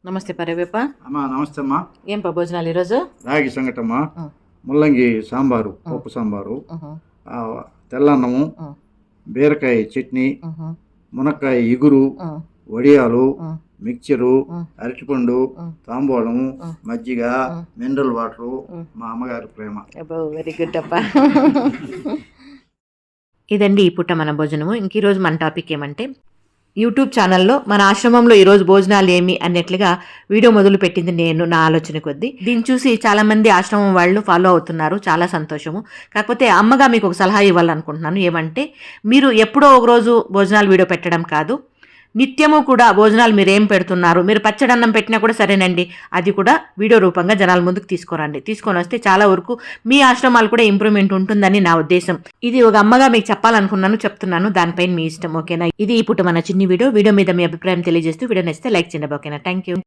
నమస్తే పరివేప. అమ్మా నమస్తే అమ్మా. ఏం భోజనాలు ఈరోజు? రాగి సంగటమ్మా, ముల్లంగి సాంబారు, పప్పు సాంబారు, తెల్లన్నము, బీరకాయ చట్నీ, మునక్కాయ ఇగురు, వడియాలు, మిక్చరు, అరటిపండు, తాంబూలము, మజ్జిగ, మినరల్ వాటరు. మా అమ్మగారి ప్రేమ. వెరీ గుడ్ అప్ప. ఇదండి ఈ పూట మన భోజనము. ఇంక ఈరోజు మన టాపిక్ ఏమంటే, యూట్యూబ్ ఛానల్లో మన ఆశ్రమంలో ఈరోజు భోజనాలు ఏమి అన్నట్లుగా వీడియో మొదలు పెట్టింది నేను, నా ఆలోచన కొద్దీ. దీన్ని చూసి చాలామంది ఆశ్రమం వాళ్ళు ఫాలో అవుతున్నారు, చాలా సంతోషము. కాకపోతే అమ్మగా మీకు ఒక సలహా ఇవ్వాలనుకుంటున్నాను. ఏమంటే, మీరు ఎప్పుడో ఒక రోజు భోజనాలు వీడియో పెట్టడం కాదు, నిత్యము కూడా భోజనాలు మీరు ఏం పెడుతున్నారు, మీరు పచ్చడన్నం పెట్టినా కూడా సరేనండి, అది కూడా వీడియో రూపంగా జనాల ముందుకు తీసుకొని వస్తే చాలా వరకు మీ ఆశ్రమాలు కూడా ఇంప్రూవ్మెంట్ ఉంటుందని నా ఉద్దేశం. ఇది ఒక అమ్మగా మీకు చెప్పాలనుకున్నాను, చెప్తున్నాను. దానిపైన మీ ఇష్టం, ఓకేనా? ఇది ఇప్పుడు మన చిన్ని వీడియో మీద మీ అభిప్రాయం తెలియజేస్తూ వీడియో నచ్చితే లైక్ చేయండి, ఓకేనా? Thank you.